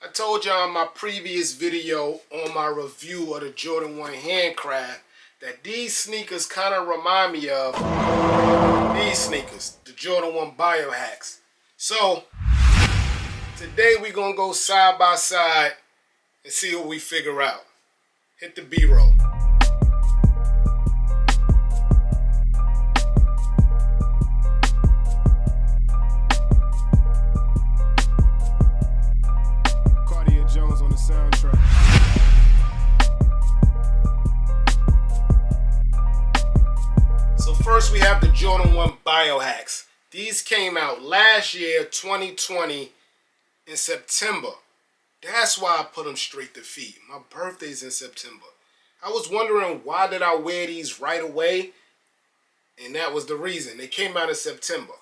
I told y'all in my previous video on my review of the Jordan 1 Handcraft that these sneakers kind of remind me of these sneakers, the Jordan 1 Biohacks. So, today we're going to go side by side and see what we figure out. Hit the B-roll. On the soundtrack. So first we have the Jordan 1 Biohacks. These came out last year, 2020, in September. That's why I put them straight to feet. My birthday's in September. I was wondering why did I wear these right away, and that was the reason. They came out in September.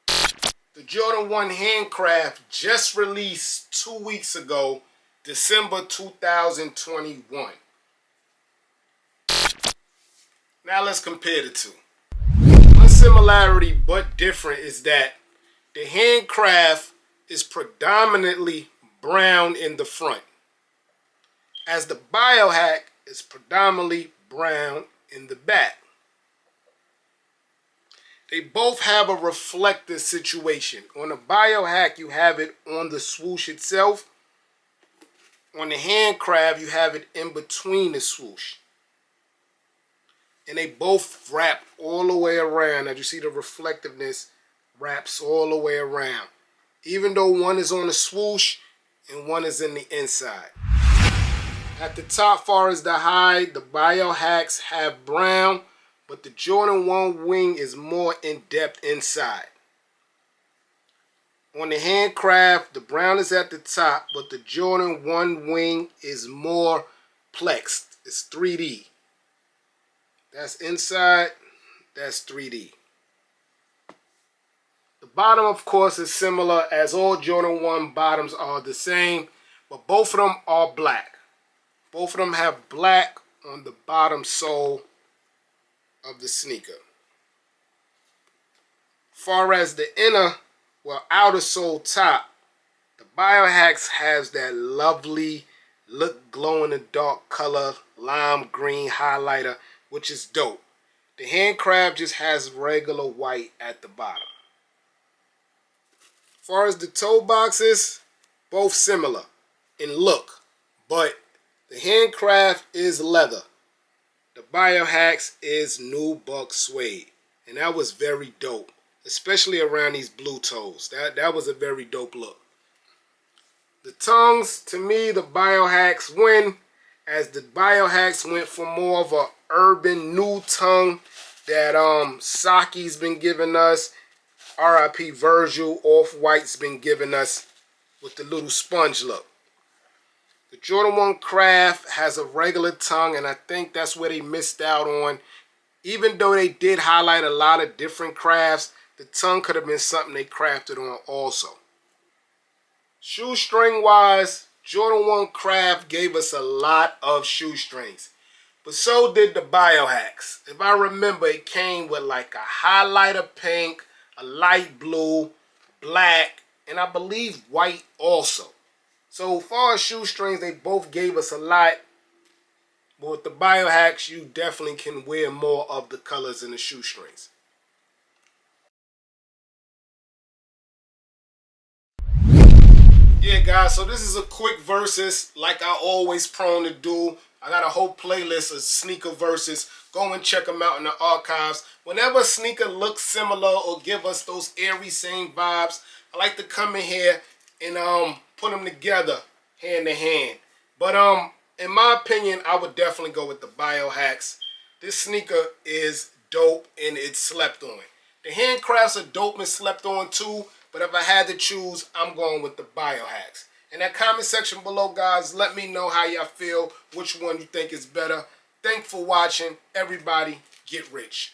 The Jordan 1 Handcraft just released 2 weeks ago, December 2021. Now let's compare the two. One similarity but different is that the Handcraft is predominantly brown in the front, as the Biohack is predominantly brown in the back. They both have a reflective situation. On the Biohack, you have it on the swoosh itself. On the Handcraft, you have it in between the swoosh. And they both wrap all the way around. As you see, the reflectiveness wraps all the way around. Even though one is on the swoosh and one is in the inside. At the top, far as the hide, the Biohacks have brown, but the Jordan 1 wing is more in depth inside. On the Handcraft, the brown is at the top, but the Jordan 1 wing is more plexed. It's 3D. That's inside, that's 3D. The bottom, of course, is similar, as all Jordan 1 bottoms are the same, but both of them are black. Both of them have black on the bottom sole of the sneaker. Far as the inner, outer sole top, the Biohacks has that lovely look glow in the dark color, lime green highlighter, which is dope. The Handcraft just has regular white at the bottom. As far as the toe boxes, both similar in look, but the Handcraft is leather. The Biohacks is nubuck suede, and that was very dope. Especially around these blue toes. That was a very dope look. The tongues, to me, the Biohacks win, as the Biohacks went for more of a urban new tongue that Saki's been giving us, RIP Virgil, Off-White's been giving us with the little sponge look. The Jordan 1 Craft has a regular tongue, and I think that's where they missed out on. Even though they did highlight a lot of different crafts, the tongue could have been something they crafted on also. Shoestring wise, Jordan 1 Craft gave us a lot of shoestrings. But so did the Biohacks. If I remember, it came with like a highlighter pink, a light blue, black, and I believe white also. So as far as shoestrings, they both gave us a lot. But with the Biohacks, you definitely can wear more of the colors in the shoestrings. Yeah, guys, so this is a quick versus like I always prone to do. I got a whole playlist of sneaker verses. Go and check them out in the archives. Whenever a sneaker looks similar or give us those airy same vibes, I like to come in here and put them together hand to hand. But in my opinion, I would definitely go with the Biohacks. This sneaker is dope and it's slept on. The Handcrafts are dope and slept on too. But if I had to choose, I'm going with the Biohacks. In that comment section below, guys, let me know how y'all feel, which one you think is better. Thanks for watching. Everybody, get rich.